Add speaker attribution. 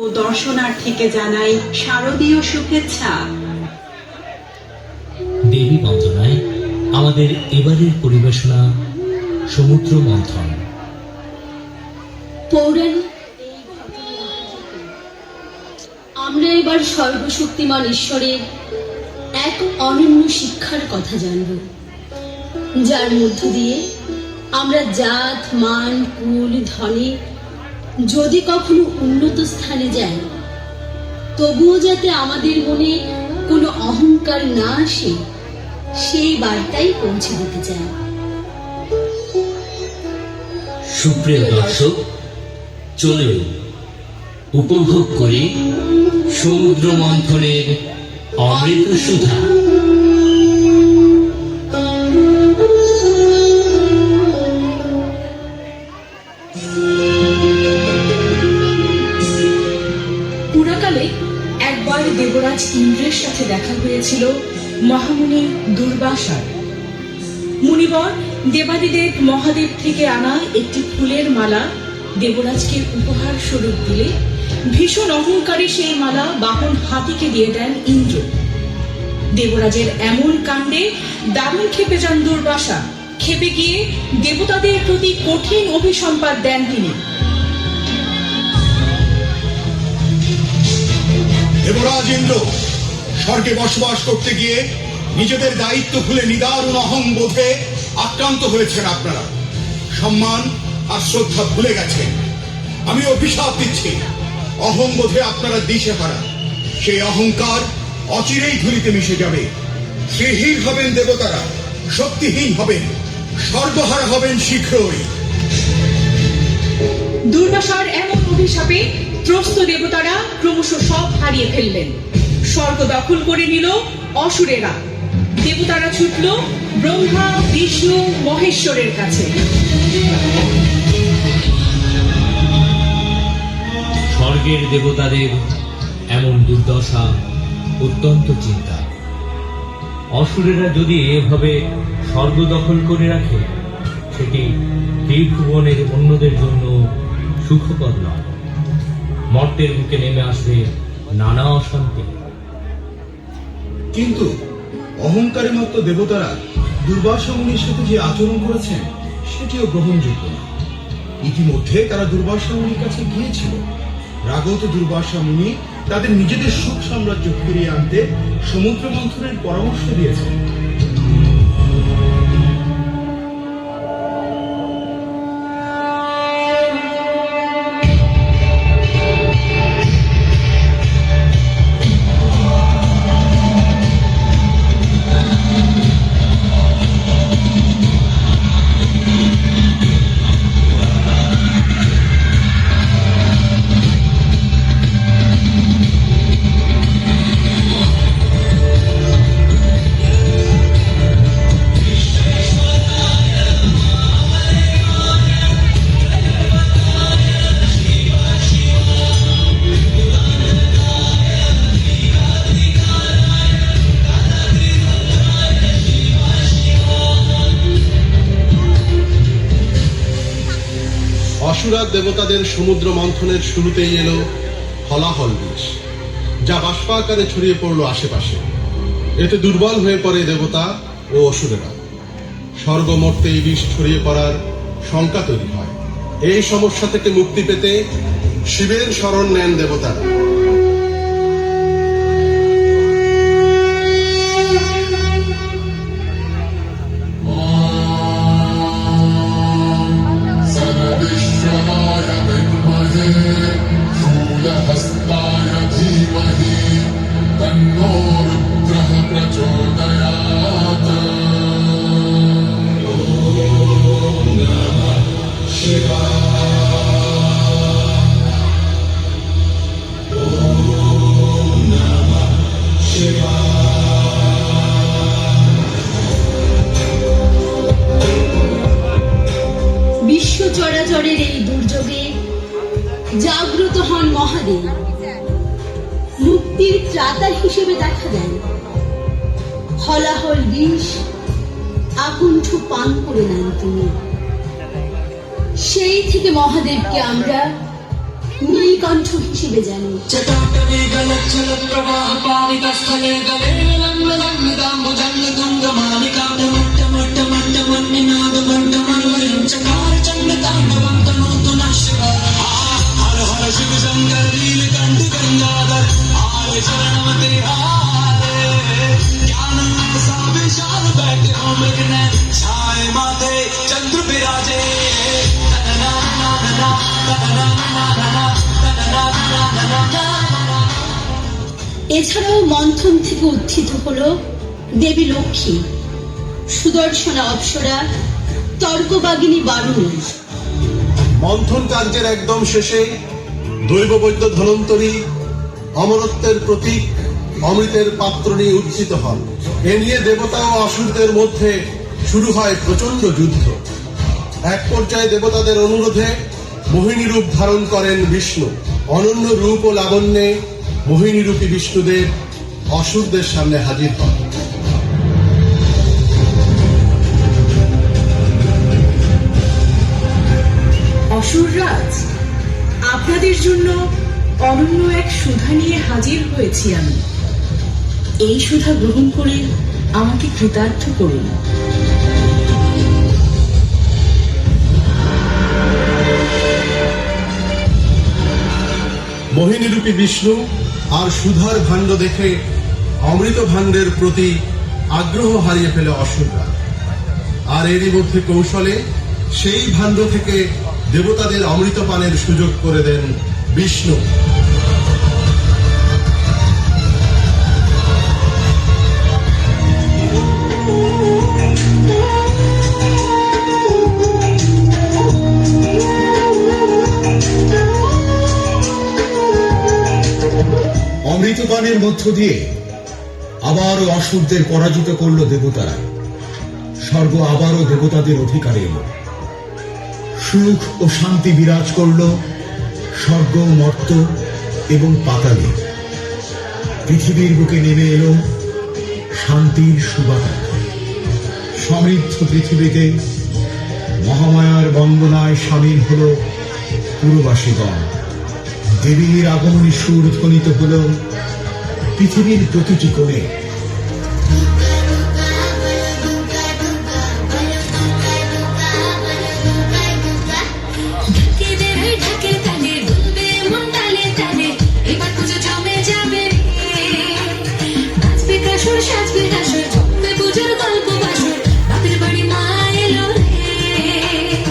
Speaker 1: ও দর্শনার্থীকে জানাই শারদীয় শুভেচ্ছা।
Speaker 2: দেবী বন্দনায় আমাদের এবারের পরিবেশনা সমুদ্র মন্থন।
Speaker 3: পৌরাণিক আমরা এবার সর্বশক্তিমান ঈশ্বরের এক অনন্য শিক্ষার কথা জানব, যার মধ্য দিয়ে আমরা জাত মান কুল ধনে যদি কখনো উন্নত স্থানে যাই, তবুও যাতে আমাদের মনে কোনো অহংকার না আসে, সেই বার্তাই পৌঁছে দিতে চাই।
Speaker 2: সুপ্রিয় দর্শক, চলুন উপভোগ করি সমুদ্র মন্থনের অমৃত সুধা।
Speaker 4: পুরাকালে একবার দেবরাজ ইন্দ্রের সাথে দেখা হয়েছিল মহামুনি দুর্বাসার। মুনিবর দেবাদিদেব মহাদেব থেকে আনা একটি ফুলের মালা দেবরাজকে উপহার স্বরূপ দিলে ভীষণ অহংকারে সেই মালা বাহন হাতিকে দিয়ে দেন ইন্দ্র। দেবরাজের এমন কাণ্ডে দারুণ ক্ষেপে যান দুর্বাসা। ক্ষেপে গিয়ে দেবতাদের প্রতি কঠিন অভিসম্পাত দেন তিনি।
Speaker 5: দেবরাজ ইন্দ্র, স্বর্গে বসবাস করতে গিয়ে নিজেদের দায়িত্ব ভুলে নিদারুণ অহংবোধে আক্রান্ত হয়েছেন আপনারা। সম্মান আর শ্রদ্ধা ভুলে গেছেন। আমি অভিশাপ দিচ্ছি, অহংবোধে আপনারা দিশেহারা। সেই অহংকার অচিরেই ধুলিতে মিশে যাবে। শ্রীহীন হবেন দেবতারা, শক্তিহীন হবেন, সর্বহারা হবেন শীঘ্রই।
Speaker 4: দুর্বাসার এমন অভিশাপে ত্রস্ত দেবতারা ক্রমশ সব হারিয়ে ফেললেন। স্বর্গ দখল করে নিল অসুরেরা। দেবতারা ছুটল ব্রহ্মা বিষ্ণু মহেশ্বরের কাছে।
Speaker 2: স্বর্গের দেবতাদের এমন দুর্দশা অত্যন্ত চিন্তা। অসুরেরা যদি এভাবে স্বর্গ দখল করে রাখে, সেটি ত্রিভুবনের অন্যদের জন্য সুখকর নয়। মর্তের বুকে নেমে আসবে নানা অশান্তি।
Speaker 5: কিন্তু অহংকারে মত্ত দেবতারা দুর্বাসা মুনির সাথে যে আচরণ করেছেন, সেটিও গ্রহণযোগ্য না। ইতিমধ্যে তারা দুর্বাসা মুনির কাছে গিয়েছিল। রাগত দুর্বাসা মুনি তাদের নিজেদের সুখ সাম্রাজ্য ফিরিয়ে আনতে সমুদ্র মন্থনের পরামর্শ দিয়েছেন।
Speaker 6: অসুরার দেবতাদের সমুদ্র মন্থনের শুরুতেই এলো হলাহল বিষ, যা বাষ্পাকারে ছড়িয়ে পড়ল আশেপাশে। এতে দুর্বল হয়ে পড়ে দেবতা ও অসুরেরা। স্বর্গ মর্তে এই বিষ ছড়িয়ে পড়ার শঙ্কা তৈরি হয়। এই সমস্যা থেকে মুক্তি পেতে শিবের শরণ নেন দেবতারা।
Speaker 3: বিশ্ব চরাচরের এই দুর্যোগে জাগ্রত হন মহাদেব। মুক্তির ত্রাতা হিসেবে দেখা দেন। হলাহল বিষ আকুণ্ঠ পান করে নেন তিনি। সেই থেকে মহাদেবকে আমরা নীলকণ্ঠ হিসেবে জানি।
Speaker 7: चटाटवे गलच्छल प्रवाह पावितस्थले गले लम्ब लम्बिताम्बुजङ्ग तुङ्गमालिका मट्ट मट्ट मट्ट मन्निनाद मट्ट मन्वयं चकार चण्डताण्डवं तनोतु नः शिव हर हर शिव शङ्कर नीलकण्ठ गङ्गाधर आले चरणमते हारे ज्ञानं सा विशाल बैठे हो मृगनयन छाए माथे चंद्र विराजे
Speaker 3: এছাড়াও মন্থন থেকে উত্থিত হলো দেবী লক্ষ্মী, সুদর্শনা অপ্সরা, তর্কবাগিনী বারুণ।
Speaker 6: মন্থন কার্যের একদম শেষে দৈববৈদ্য ধনন্তরী অমরত্বের প্রতীক অমৃতের পাত্র নিয়ে উত্থিত হন। এ নিয়ে দেবতা ও অসুরদের মধ্যে শুরু হয় প্রচন্ড যুদ্ধ। এক পর্যায়ে দেবতাদের অনুরোধে মোহিনী রূপ ধারণ করেন বিষ্ণু। অনন্য রূপ ও লাবণ্যে মোহিনী রূপী বিষ্ণুদেব অসুরদের সামনে হাজির হন।
Speaker 4: অসুররাজ, আপনাদের জন্য অনন্য এক সুধা নিয়ে হাজির হয়েছি আমি। এই সুধা গ্রহণ করে আমাকে কৃতার্থ করুন।
Speaker 6: মোহিনীরূপী বিষ্ণু আর সুধার ভাণ্ড দেখে অমৃত ভাণ্ডের প্রতি আগ্রহ হারিয়ে ফেলে অসুররা। আর এরই মধ্যে কৌশলে সেই ভাণ্ড থেকে দেবতাদের অমৃত পানের সুযোগ করে দেন বিষ্ণু।
Speaker 8: অমৃতপানের মধ্য দিয়ে আবারও অসুরদের পরাজিত করল দেবতারা। স্বর্গ আবারও দেবতাদের অধিকারে এলো। সুখ ও শান্তি বিরাজ করল স্বর্গ, মর্ত এবং পাতালে। পৃথিবীর বুকে নেমে এলো শান্তির সুবাতাস। সমৃদ্ধ পৃথিবীতে মহামায়ার বন্দনায় সামিল হল পুরবাসীগণ। দেবীর আগমনী সুর ধ্বনিত হল পৃথিবীর প্রতিটি কোণে।